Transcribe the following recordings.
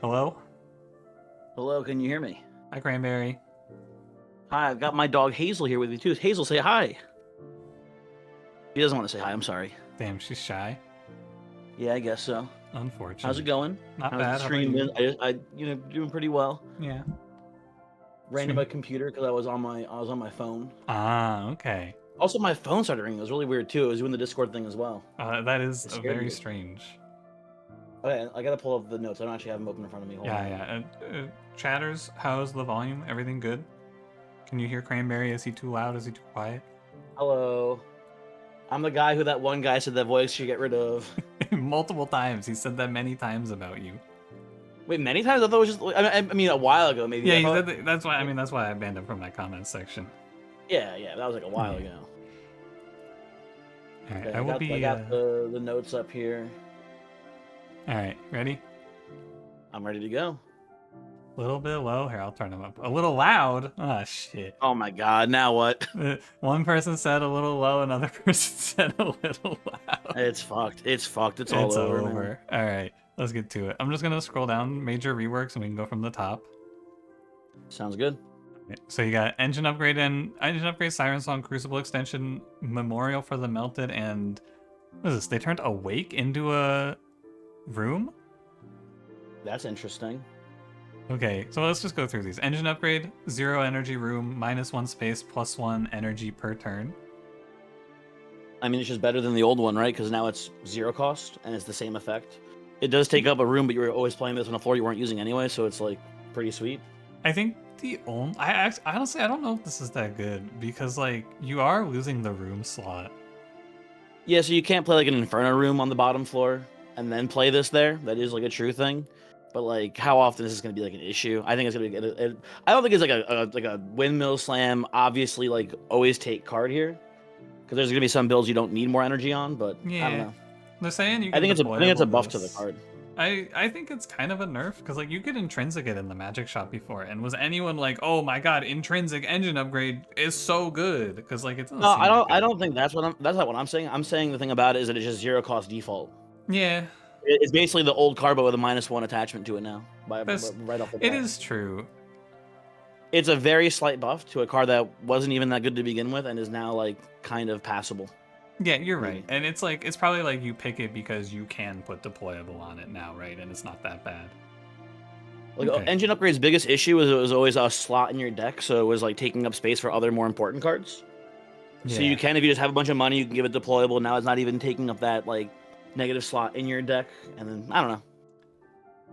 Hello? Hello, can you hear me? Hi, Cranberry. Hi, I've got my dog Hazel here with me too. Hazel, say hi. She doesn't want to say hi, I'm sorry. Damn, she's shy. Yeah, I guess so. Unfortunate. How's it going? Not How's the bad. How about stream been? you? Doing pretty well. Yeah. Ran to my computer because I was on my phone. Ah, okay. Also, my phone started ringing. It was really weird too. It was doing the Discord thing as well. That is It scared very me. strange. Okay, I gotta pull up the notes. I don't actually have them open in front of me. Hold on. Yeah. Chatters, how's the volume? Everything good? Can you hear Cranberry? Is he too loud? Is he too quiet? Hello. I'm the guy who that one guy said that voice should get rid of. Multiple times. He said that many times about you. Wait, many times? I thought it was just. I mean, a while ago maybe. Yeah, I he thought... said that's why. I mean, that's why I banned him from my comments section. Yeah, that was like a while ago. All right, Okay, I got the notes up here. All right, ready? I'm ready to go. A little bit low. Here, I'll turn them up. A little loud. Ah, shit. Oh my god, now what? One person said a little low, another person said a little loud. It's fucked. It's all over. All right, let's get to it. I'm just gonna scroll down major reworks and we can go from the top. Sounds good. So you got engine upgrade, Siren Song, Crucible extension, Memorial for the Melted, and what is this? They turned Awake into a room? That's interesting. Okay, so let's just go through these. Engine upgrade, 0 energy room, -1 space, +1 energy per turn. I mean, it's just better than the old one, right? Because now it's 0 cost and it's the same effect. It does take up a room, but you were always playing this on a floor you weren't using anyway, so it's like pretty sweet. I think honestly, I don't know if this is that good because like you are losing the room slot. Yeah, so you can't play like an Inferno room on the bottom floor and then play this there. That is like a true thing. But like, how often is this going to be like an issue? I think it's going to be. I don't think it's like a windmill slam. Obviously, like always take card here, because there's going to be some builds you don't need more energy on. But Yeah, I don't know. They're saying you. I think it's a buff to the card. I think it's kind of a nerf because like you could intrinsic it in the magic shop before, and was anyone like, oh my god, intrinsic engine upgrade is so good? Because like it's no, I don't think that's not what I'm saying. I'm saying the thing about it is that it's just 0 cost default. Yeah. It's basically the old card, but with a -1 attachment to it now. Right off the bat. It is true. It's a very slight buff to a card that wasn't even that good to begin with, and is now like kind of passable. Yeah, you're right. And it's like it's probably like you pick it because you can put deployable on it now, right? And it's not that bad. Like engine upgrade's biggest issue was it was always a slot in your deck, so it was like taking up space for other more important cards. Yeah. So you can, if you just have a bunch of money, you can give it deployable. Now it's not even taking up that like negative slot in your deck, and then I don't know.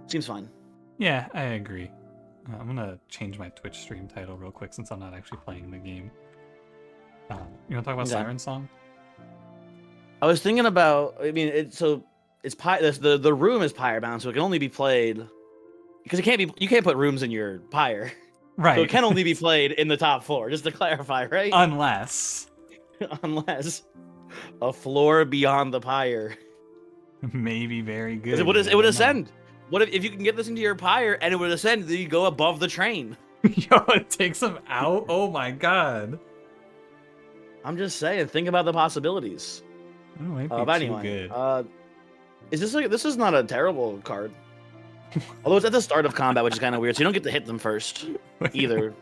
Seems fine. Yeah, I agree. I'm gonna change my Twitch stream title real quick since I'm not actually playing the game. You wanna talk about Siren Song? I was thinking about. I mean, the room is pyre bound, so it can only be played because you can't put rooms in your pyre. Right. So it can only be played in the top floor, just to clarify, right? Unless a floor beyond the pyre. Maybe very good. It would ascend. What if you can get this into your pyre and it would ascend? Then you go above the train. Yo, it takes them out. Oh my god. I'm just saying. Think about the possibilities. But anyway, this is not a terrible card. Although it's at the start of combat, which is kind of weird. So you don't get to hit them first either.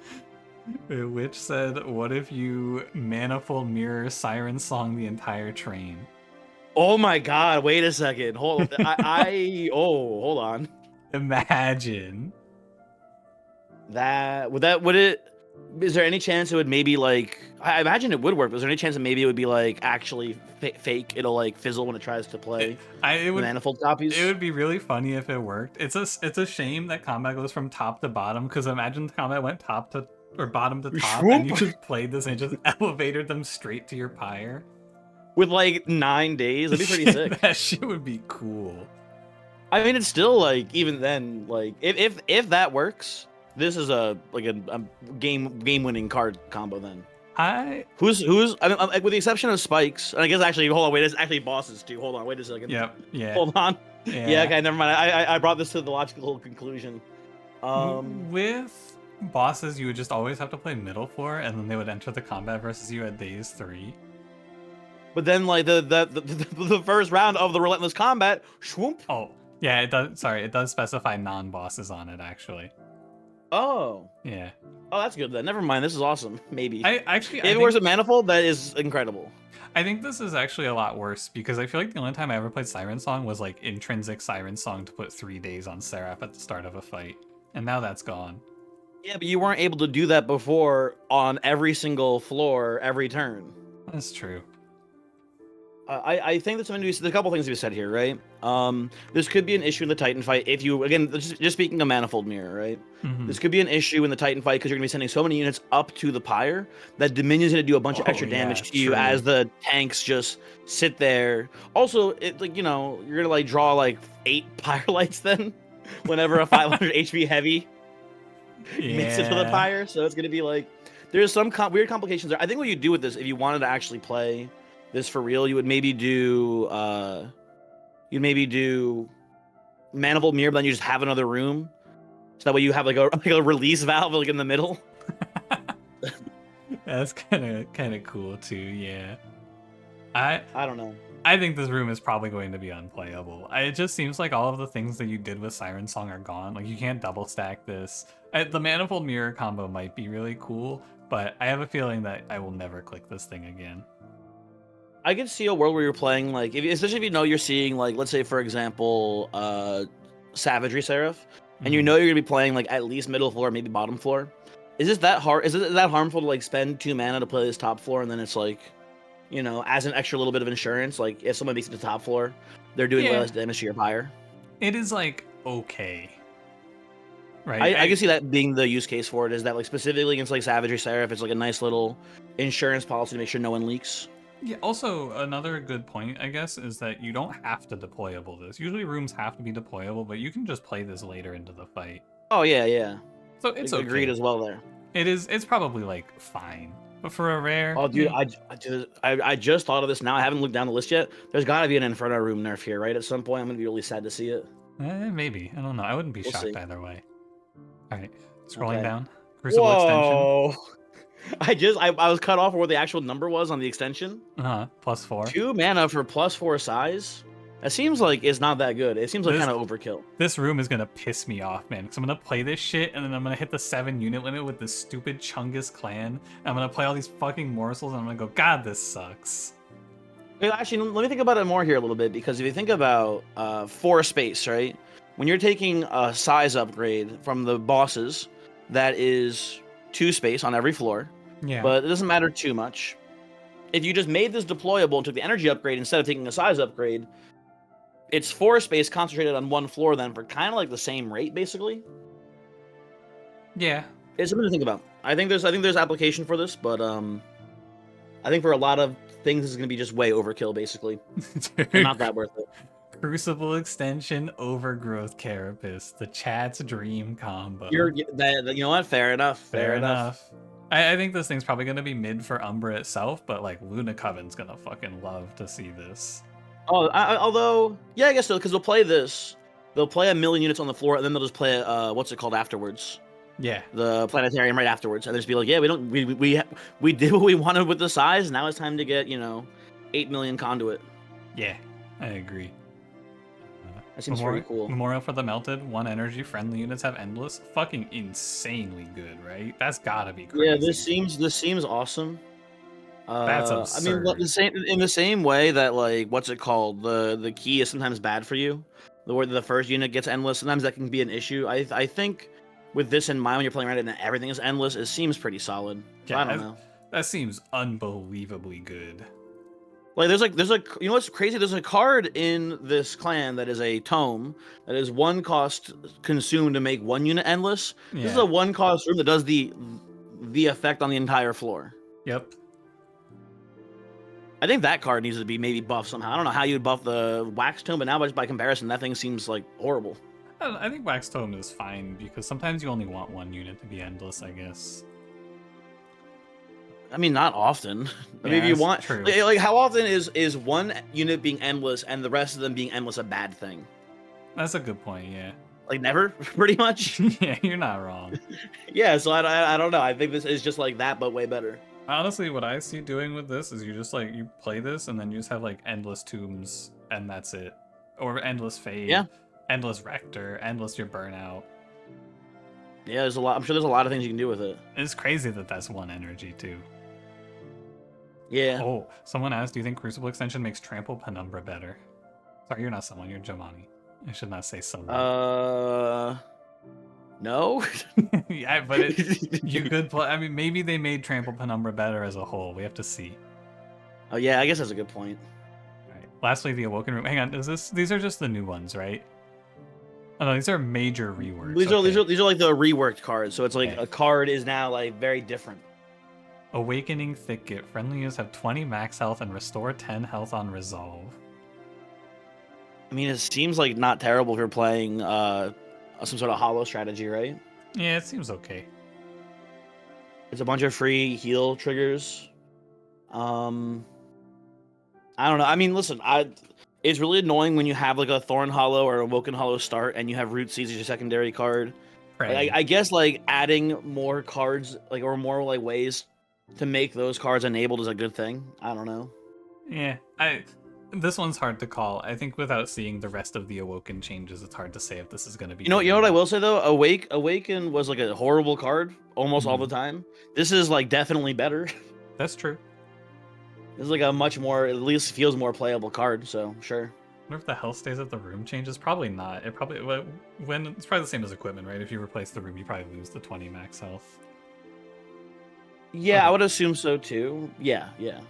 Which said, "What if you manifold mirror Siren Song the entire train?" Oh my god! Wait a second. Hold on. Imagine that. Would it? Is there any chance it would maybe like? I imagine it would work. But is there any chance that maybe it would be like actually fake? It'll like fizzle when it tries to play. Manifold copies. It would be really funny if it worked. It's a shame that combat goes from top to bottom, because imagine the combat went top to or bottom to top, and you just played this and just elevated them straight to your pyre. With like 9 days, that'd be pretty sick. That shit would be cool. I mean, it's still like even then, like if that works, this is a game winning card combo. Then who's I mean, with the exception of Spikes, and I guess actually hold on, wait, it's actually bosses too. Hold on, wait a second. Yep. Yeah. Hold on. Yeah. Okay. Never mind. I brought this to the logical conclusion. With bosses, you would just always have to play middle floor, and then they would enter the combat versus you at days 3. But then, like the first round of the Relentless Combat, shwoomp. Oh, Yeah, it does. Sorry, it does specify non-bosses on it actually. Oh. Yeah. Oh, that's good then. Never mind. This is awesome. Maybe. I If it works with Manifold, that is incredible. I think this is actually a lot worse because I feel like the only time I ever played Siren Song was like intrinsic Siren Song to put 3 days on Seraph at the start of a fight, and now that's gone. Yeah, but you weren't able to do that before on every single floor, every turn. That's true. I think there's a couple things to be said here, right? This could be an issue in the Titan fight if you, again, just speaking of Manifold Mirror, right? Mhm. This could be an issue in the Titan fight because you're going to be sending so many units up to the pyre that Dominion's going to do a bunch of extra damage to you true. as the tanks just sit there. Also, it like you're going to like draw like 8 pyre lights then whenever a 500 HP heavy makes it to the pyre, so it's going to be like there's some weird complications there. I think what you do with this, if you wanted to actually play this for real, you would maybe do Manifold Mirror, but then you just have another room, so that way you have like a release valve like in the middle. That's kind of cool too. Yeah. I don't know. I think this room is probably going to be unplayable. It just seems like all of the things that you did with Siren Song are gone. Like you can't double stack this. The Manifold Mirror combo might be really cool, but I have a feeling that I will never click this thing again. I could see a world where you're playing like, especially if you know you're seeing like, let's say for example, Savagery Seraph, and you know you're gonna be playing like at least middle floor, maybe bottom floor. Is this that hard? Is it that harmful to like spend 2 mana to play this top floor, and then it's like, as an extra little bit of insurance, like if someone makes it to top floor, they're doing less damage to your pyre? It is like okay. Right. I can see that being the use case for it, is that like specifically against like Savagery Seraph, it's like a nice little insurance policy to make sure no one leaks. Yeah, also, another good point, I guess, is that you don't have to deployable this. Usually rooms have to be deployable, but you can just play this later into the fight. Oh, yeah. So it's okay. Agreed as well there. It's probably, like, fine. But for a rare... Oh, dude, I just thought of this now. I haven't looked down the list yet. There's got to be an Inferno room nerf here, right? At some point, I'm going to be really sad to see it. Maybe. I don't know. I wouldn't be shocked either way. All right. Scrolling down. Crucible extension. I was cut off where the actual number was on the extension. +4. 2 mana for +4 size. That seems like it's not that good. It seems like kind of overkill. This room is gonna piss me off, man. Because I'm gonna play this shit, and then I'm gonna hit the 7 unit limit with this stupid Chungus clan. And I'm gonna play all these fucking morsels, and I'm gonna go, God, this sucks. Actually, let me think about it more here a little bit, because if you think about 4 space, right? When you're taking a size upgrade from the bosses, that is 2 space on every floor. Yeah. But it doesn't matter too much. If you just made this deployable and took the energy upgrade instead of taking a size upgrade, it's 4 space concentrated on 1 floor then for kind of like the same rate, basically. Yeah. It's something to think about. I think there's application for this, but I think for a lot of things, this is going to be just way overkill, basically. Not that worth it. Crucible extension, Overgrowth Carapace, the chat's dream combo. You know what? Fair enough. Fair enough. I think this thing's probably going to be mid for Umbra itself, but like Luna Coven's going to fucking love to see this. Oh, although, yeah, I guess so, because they'll play this. They'll play 1 million units on the floor, and then they'll just play, what's it called afterwards? Yeah. The Planetarium right afterwards. And they'll just be like, yeah, we did what we wanted with the size, now it's time to get, 8 million conduit. Yeah, I agree. That seems pretty cool. Memorial for the Melted, 1 energy, friendly units have endless. Fucking insanely good, right? That's gotta be crazy. Yeah, this seems awesome. That's absurd. I mean, in the same way that, like, what's it called? The key is sometimes bad for you. The first unit gets endless. Sometimes that can be an issue. I think with this in mind, when you're playing around it and everything is endless, it seems pretty solid. Yeah, I don't know. That seems unbelievably good. Like there's you know what's crazy? There's a card in this clan that is a tome that is 1 cost consumed to make 1 unit endless. Yeah. This is a 1 cost room that does the effect on the entire floor. Yep. I think that card needs to be maybe buffed somehow. I don't know how you'd buff the Wax Tome, but now just by comparison, that thing seems like horrible. I think Wax Tome is fine because sometimes you only want 1 unit to be endless, I guess. I mean, not often. I mean, if you want, like, how often is 1 unit being endless and the rest of them being endless a bad thing? That's a good point. Yeah. Like never, pretty much. Yeah, you're not wrong. Yeah, so I don't know. I think this is just like that, but way better. Honestly, what I see doing with this is you just like you play this and then you just have like endless tombs and that's it, or endless fade. Yeah. endless Rector, endless your burnout. Yeah, there's a lot. I'm sure there's a lot of things you can do with it. It's crazy that that's 1 energy too. Yeah. Oh, someone asked, do you think Crucible extension makes Trample Penumbra better? Sorry, you're not someone, you're Jomani. I should not say someone. No. Yeah, but you could play. I mean, maybe they made Trample Penumbra better as a whole. We have to see. Oh yeah, I guess that's a good point. All right. Lastly, the Awoken room. Hang on, is this? These are just the new ones, right? Oh no, these are major reworks. These are like the reworked cards. So it's like Okay. a card is now like very different. Awakening Thicket. Friendly units have 20 max health and restore 10 health on resolve. I mean, it seems like not terrible if you're playing some sort of hollow strategy, right? Yeah, it seems okay. It's a bunch of free heal triggers. I don't know. I mean, listen, it's really annoying when you have like a Thorn Hollow or a Awoken Hollow start and you have Root Seeds as your secondary card. Right. I guess like adding more cards like or more like ways to make those cards enabled is a good thing. I don't know. Yeah, this one's hard to call. I think without seeing the rest of the Awoken changes, it's hard to say if this is going to be. You know what I will say though? Awaken was like a horrible card almost all the time. This is like definitely better. That's true. This is like a much more, at least feels more playable card. So sure. I wonder if the health stays at the room changes. Probably not. It probably when it's probably the same as equipment, right? If you replace the room, you probably lose the 20 max health. Yeah, Okay. I would assume so too. Yeah. Yeah.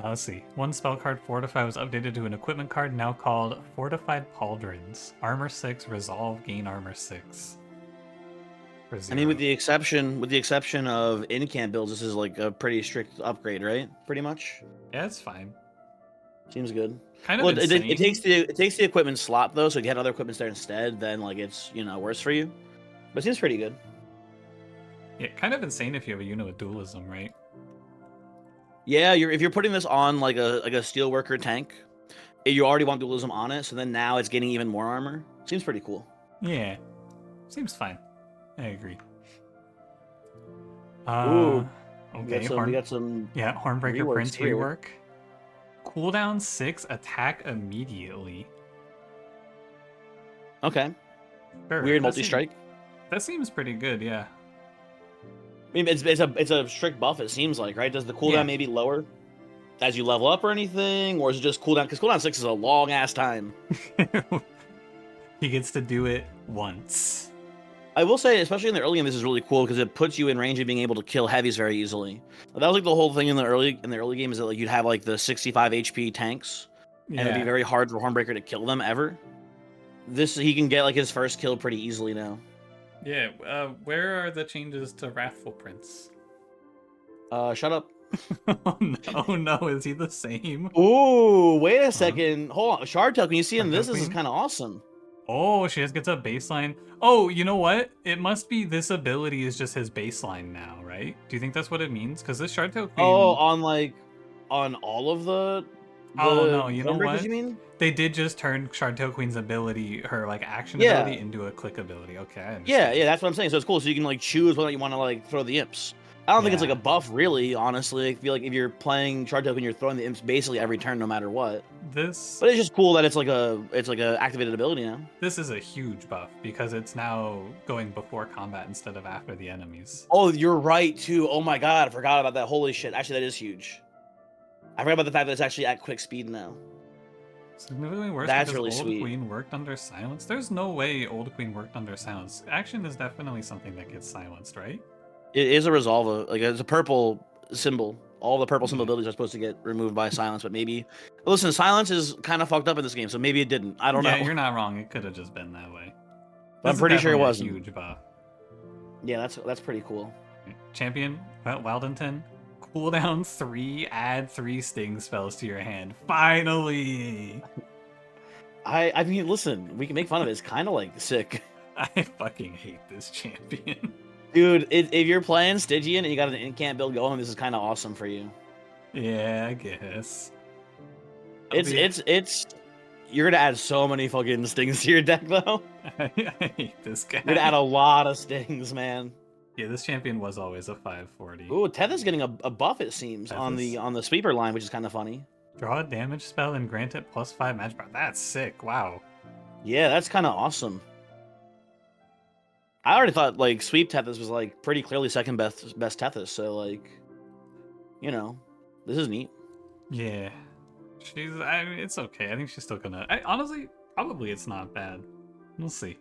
Let's see. One spell card, Fortify, was updated to an equipment card now called Fortified Pauldrons. Armor 6, Resolve, gain armor 6. I mean, with the exception of in-camp builds, this is like a pretty strict upgrade, right? Pretty much. Yeah, it's fine. Seems good. Kind of Well, insane. it takes the equipment slot though, so if you had other equipments there instead, then like it's worse for you. But it seems pretty good. Yeah, kind of insane if you have a unit with dualism, right? Yeah, if you're putting this on like a steelworker tank, you already want dualism on it, so then now it's getting even more armor. Seems pretty cool. Yeah, seems fine. I agree. Ooh, okay. we got some. Yeah, Hornbreaker Prince here. rework. Cooldown 6, attack immediately. Okay. Sure, Weird multi-strike. That seems pretty good, yeah. I mean, it's a strict buff. It seems like, right? Does the cooldown maybe lower as you level up or anything, or is it just cooldown? Because cooldown 6 is a long ass time. He gets to do it once. I will say, especially in the early game, this is really cool because it puts you in range of being able to kill heavies very easily. That was like the whole thing in the early game is that like you'd have like the 65 HP tanks, and it'd be very hard for Hornbreaker to kill them ever. He can get like his first kill pretty easily now. Yeah, where are the changes to Wrathful Prince? Shut up. Oh no, is he the same? Ooh, wait a second. Hold on. Shardtail, can you see in this? This is Queen? kind of awesome. Oh, she just gets a baseline. Oh, you know what? It must be this ability is just his baseline now, right? Do you think that's what it means? Because this Shardtail Queen... Oh, on all of the oh no, you know what? You mean? They did just turn Shardtail Queen's ability, her like action ability, into a click ability. Okay, I understand. Yeah, that's what I'm saying. So it's cool. So you can like choose whether you want to like throw the imps. I don't think it's like a buff, really. Honestly, I feel like if you're playing Shardtail Queen, you're throwing the imps basically every turn, no matter what. But it's just cool that it's like a activated ability now. This is a huge buff because it's now going before combat instead of after the enemies. Oh, you're right too. Oh my god, I forgot about that. Holy shit! Actually, that is huge. I forgot about the fact that it's actually at quick speed now. Significantly worse. That's because really Old sweet. Queen worked under silence. There's no way Old Queen worked under silence. Action is definitely something that gets silenced, right? It is a resolve. Like it's a purple symbol. All the purple symbol abilities are supposed to get removed by silence, but maybe. Listen, silence is kind of fucked up in this game, so maybe it didn't. I don't know. Yeah, you're not wrong. It could have just been that way. But I'm pretty sure it wasn't. Huge buff. Yeah, that's pretty cool. Champion Wildington. Cooldown 3, add 3 sting spells to your hand. Finally! I mean, listen, we can make fun of it. It's kind of like sick. I fucking hate this champion. Dude, if you're playing Stygian and you got an in-camp build going, this is kind of awesome for you. Yeah, I guess. It's you're gonna add so many fucking stings to your deck though. I hate this guy. You're gonna add a lot of stings, man. Yeah, this champion was always a 540. Ooh, Tethys getting a buff, it seems, on the sweeper line, which is kind of funny. Draw a damage spell and grant it +5 magic power. That's sick. Wow. Yeah, that's kind of awesome. I already thought like Sweep Tethys was like pretty clearly second best Tethys, so like, you know, this is neat. Yeah. I mean, it's okay. I think she's still gonna. Honestly, probably it's not bad. We'll see.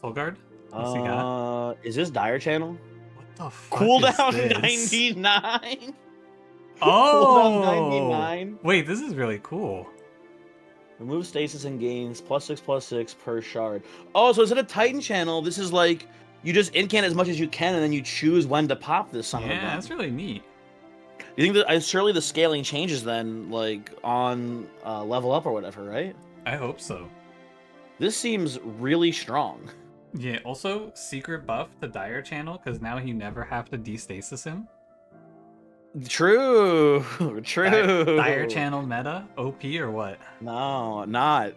Solgard? What's he got? Is this Dire Channel? What the fuck is Cooldown this? 99. Cooldown Oh! 99. Wait, this is really cool. Remove stasis and gains +6/+6 per shard. Oh, so instead of Titan Channel, this is like you just incant as much as you can, and then you choose when to pop this son of a gun. Yeah, that's really neat. You think that surely the scaling changes then, like on level up or whatever, right? I hope so. This seems really strong. Yeah, also, secret buff to Dire Channel, because now you never have to destasis him. True, true. Dire Channel meta? OP or what? No, not.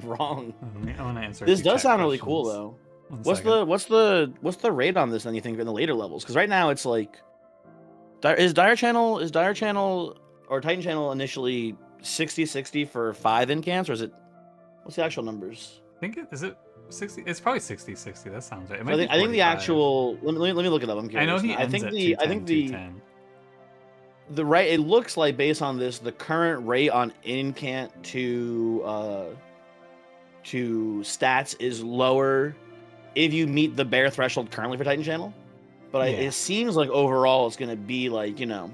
Wrong. I want to answer. This does sound really cool though. What's the rate on this then, you think, in the later levels? Because right now it's like is Dire Channel or Titan Channel initially 60/60 for 5 incants, or is it what's the actual numbers? I think is it 60? It's probably 60/60. That sounds right. I think the actual let me look it up. I'm curious. I know he ends at 210. The right, it looks like based on this, the current rate on incant to stats is lower if you meet the bare threshold currently for Titan Channel. But it seems like overall it's gonna be like, you know,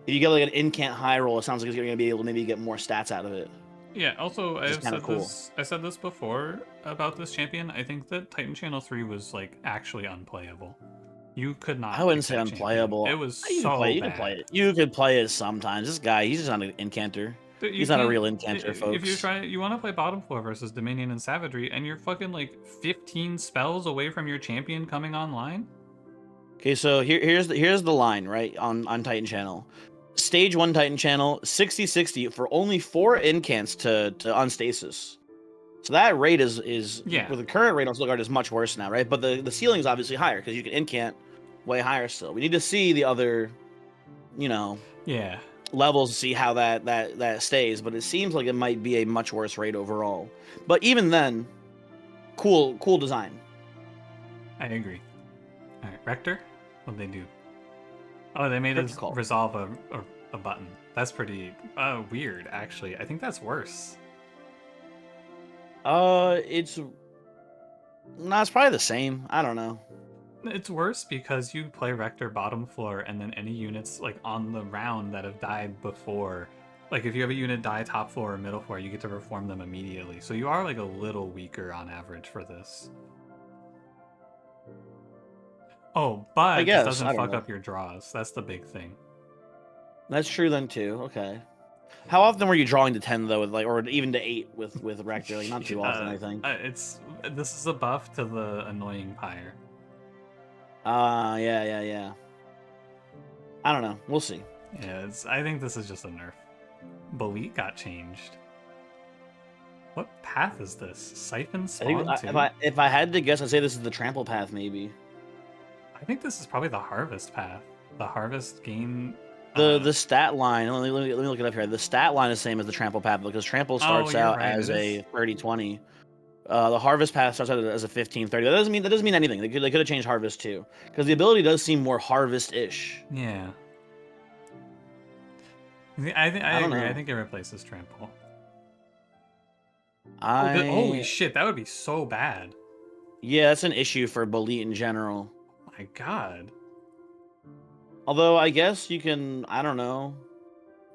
if you get like an incant high roll, it sounds like you're gonna be able to maybe get more stats out of it. Yeah, also I said this before about this champion. I think that Titan Channel 3 was like actually unplayable. You could not. I wouldn't say unplayable. Champion. It was you so bad. You could play it sometimes. This guy, he's just not an incanter. He's not a real incanter, folks. If you want to play bottom floor versus Dominion and Savagery, and you're fucking like 15 spells away from your champion coming online. Okay, so here's the line right on Titan Channel. Stage 1 Titan Channel 60/60 for only 4 incants to unstasis. So that rate is for the current rate on Solgard is much worse now, right? But the ceiling is obviously higher because you can incant way higher still. We need to see the other, you know, levels to see how that stays. But it seems like it might be a much worse rate overall. But even then, cool design. I agree. All right, Rector, what'd they do? Oh, they made us resolve a button. That's pretty weird, actually. I think that's worse. It's probably the same. I don't know. It's worse because you play Rector bottom floor, and then any units like on the round that have died before, like if you have a unit die top floor or middle floor, you get to reform them immediately. So you are like a little weaker on average for this. Oh, but it doesn't fuck up your draws. That's the big thing. That's true then too. Okay. How often were you drawing to 10 though, with like, or even to 8 with Rector? Like not too often, I think. This is a buff to the annoying pyre. Yeah. I don't know. We'll see. Yeah, I think this is just a nerf. Balit got changed. What path is this? Siphon spawn if I had to guess, I'd say this is the trample path, maybe. I think this is probably the harvest path. The harvest gain. The stat line. Let me look it up here. The stat line is the same as the trample path because trample starts out as a 30/20. The harvest path starts out as a 15/30. That doesn't mean anything. They could have changed harvest too, because the ability does seem more harvest-ish. Yeah. I agree. I think it replaces trample. Holy shit, that would be so bad. Yeah, that's an issue for Balit in general. Oh my god. Although I guess you can, I don't know.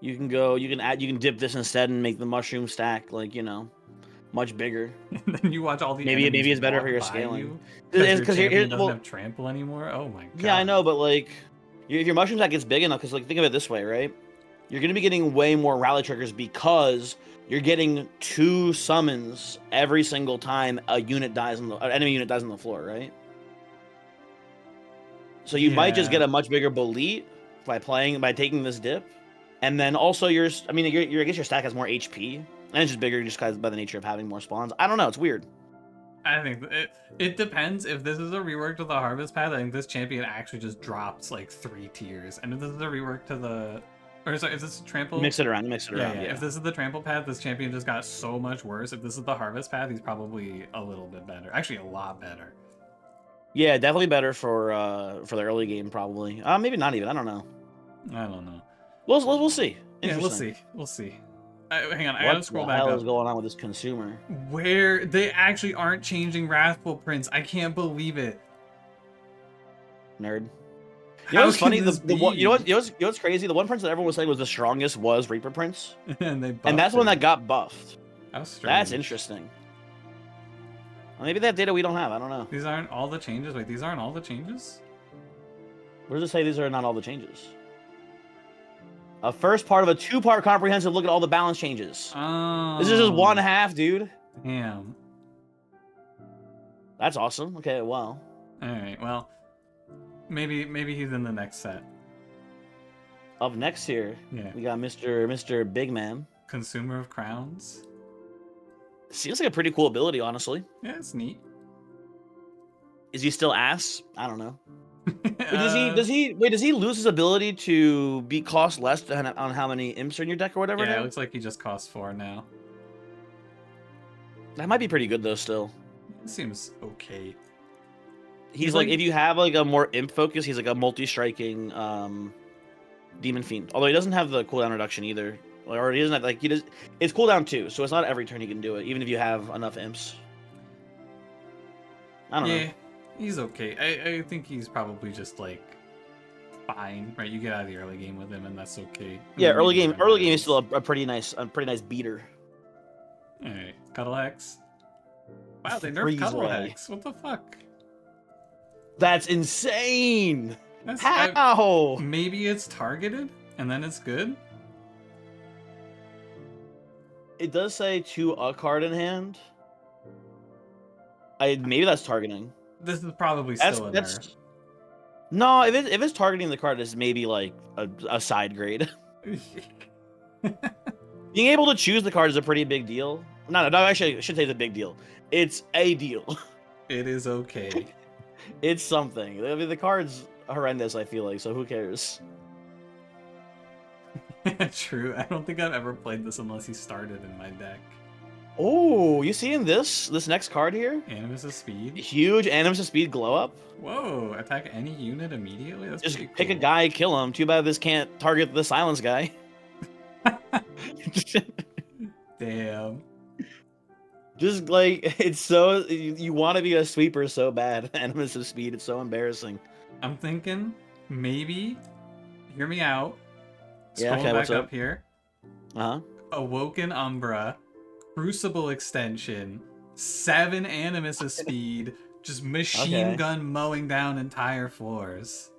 You can dip this instead and make the mushroom stack like, you know, much bigger. And then you watch all the maybe it's better for your scaling. Because your champion doesn't have trample anymore. Oh my god. Yeah, I know, but like if your mushroom stack gets big enough, because like think of it this way, right? You're gonna be getting way more rally triggers because you're getting 2 summons every single time an enemy unit dies on the floor, right? So you might just get a much bigger Balit by taking this dip, and then also I guess your stack has more HP, and it's just bigger just by the nature of having more spawns. I don't know, it's weird. I think it depends. If this is a rework to the harvest path, I think this champion actually just drops like 3 tiers, and if this is a rework to the Or sorry, if this is trample, Mix it around. Yeah. If this is the trample path, this champion just got so much worse. If this is the harvest path, he's probably a little bit better. Actually, a lot better. Yeah, definitely better for the early game, probably. Maybe not even. I don't know. I don't know. We'll see. Yeah, we'll see. We'll see. Hang on, I what gotta scroll the back hell up. is going on with this consumer? Where they actually aren't changing Wrathful Prince. I can't believe it. Nerd. You know what's funny? You know what's crazy? The one prince that everyone was saying was the strongest was Reaper Prince, and that's the one that got buffed. That's interesting. Well, maybe they have data we don't have. I don't know. These aren't all the changes. Wait, these aren't all the changes? Where does it say these are not all the changes? A first part of a two-part comprehensive look at all the balance changes. Oh. This is just one half, dude. Damn. That's awesome. Okay, well. All right, well, maybe he's in the next set. Up next here, we got Mr. Big Man. Consumer of Crowns. Seems like a pretty cool ability, honestly. Yeah, it's neat. Is he still ass? I don't know. Does he lose his ability to be cost less on how many imps are in your deck or whatever? Yeah, it looks like he just costs 4 now. That might be pretty good though. Still, it seems okay. He's like if you have like a more imp focus, he's like a multi-striking demon fiend. Although he doesn't have the cooldown reduction either, or he doesn't have like it's cooldown 2, so it's not every turn he can do it, even if you have enough imps. I don't know. He's okay. I think he's probably just like fine, right? You get out of the early game with him, and that's okay. Yeah, early game is still a pretty nice beater. All right, Cuddle Hex. Wow, they nerfed Cuddle Hex. What the fuck? That's insane. How? Maybe it's targeted, and then it's good. It does say to a card in hand. Maybe that's targeting. This is probably still a nerf. No, if it's targeting the card, it's maybe like a side grade. Being able to choose the card is a pretty big deal. No, actually, I should say it's a big deal. It's a deal. It is okay. It's something. I mean, the card's horrendous, I feel like, so who cares? True. I don't think I've ever played this unless he started in my deck. Oh, you seeing this next card here? Animus of Speed. Huge Animus of Speed glow up. Whoa, attack any unit immediately? That's just pretty pick cool. a guy, kill him. Too bad this can't target the silence guy. Damn. Just like, it's so, you want to be a sweeper so bad. Animus of Speed, it's so embarrassing. I'm thinking, maybe, hear me out. Yeah, okay, back what's up up here. Uh-huh. Awoken Umbra, Crucible extension, 7 Animus of Speed, just machine gun mowing down entire floors.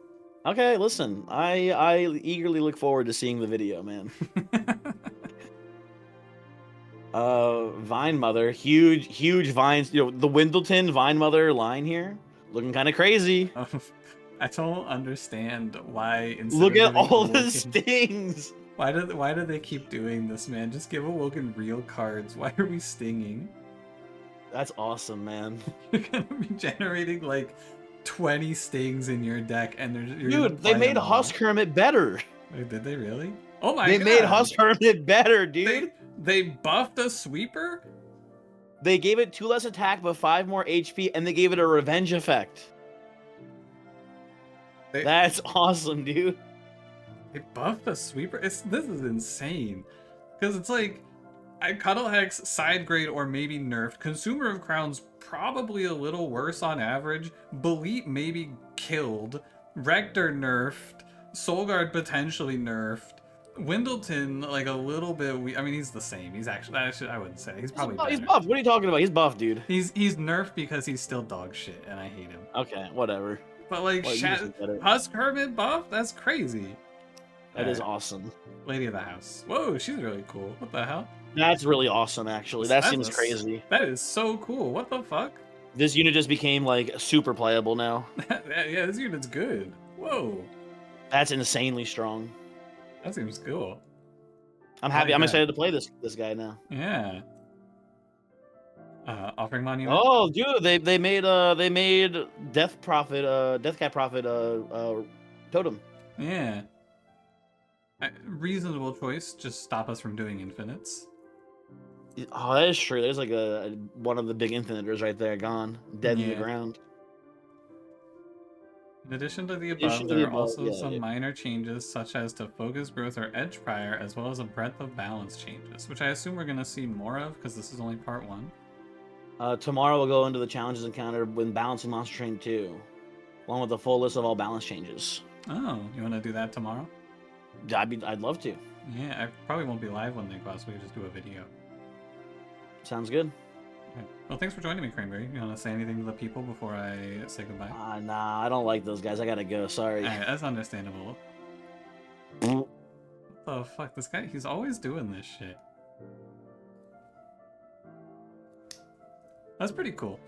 Okay, listen, I eagerly look forward to seeing the video, man. Vine Mother, huge vines. You know, the Windleton Vine Mother line here, looking kind of crazy. I don't understand why. Look at all the stings. Why do they keep doing this, man? Just give Awoken real cards. Why are we stinging? That's awesome, man. You're gonna be generating like 20 stings in your deck, and dude, they made Husk Hermit better. Wait, did they really? Oh my god! They made Husk Hermit better, dude. They buffed a sweeper. They gave it 2 less attack but 5 more HP, and they gave it a revenge effect. That's awesome, dude. They buffed a sweeper. This is insane, because it's like, Cuddle Hex side grade or maybe nerfed. Consumer of Crowns probably a little worse on average. Belit maybe killed. Rector nerfed. Solgard potentially nerfed. Windleton like a little bit. I mean, he's the same. He's actually I wouldn't say he's probably better. He's buffed. What are you talking about? He's buffed, dude. He's nerfed because he's still dog shit, and I hate him. Okay, whatever. But like, Husk Hermit buff? That's crazy. That is awesome. Lady of the House. Whoa, she's really cool. What the hell? That's really awesome, actually. That seems crazy. That is so cool. What the fuck? This unit just became like super playable now. Yeah, this unit's good. Whoa. That's insanely strong. That seems cool. I'm happy. I'm excited to play this guy now. Yeah. Offering Monument. Oh, dude, they made Death Cat Prophet totem. Yeah. Reasonable choice. Just stop us from doing infinites. Oh, that is true. There's like one of the big infinitors right there, gone, dead in the Yeah. ground. In addition to the In addition above, to there the are above, also yeah, some minor changes, such as to focus growth or edge prior, as well as a breadth of balance changes, which I assume we're going to see more of because this is only part 1. Tomorrow we'll go into the challenges encounter when balancing Monster Train 2, along with a full list of all balance changes. Oh, you want to do that tomorrow? I'd love to. Yeah, I probably won't be live when they go out, so we can just do a video. Sounds good. Okay. Well, thanks for joining me, Cranberry. You want to say anything to the people before I say goodbye? Nah, I don't like those guys. I gotta go. Sorry. Alright, that's understandable. What the fuck? This guy, he's always doing this shit. That's pretty cool.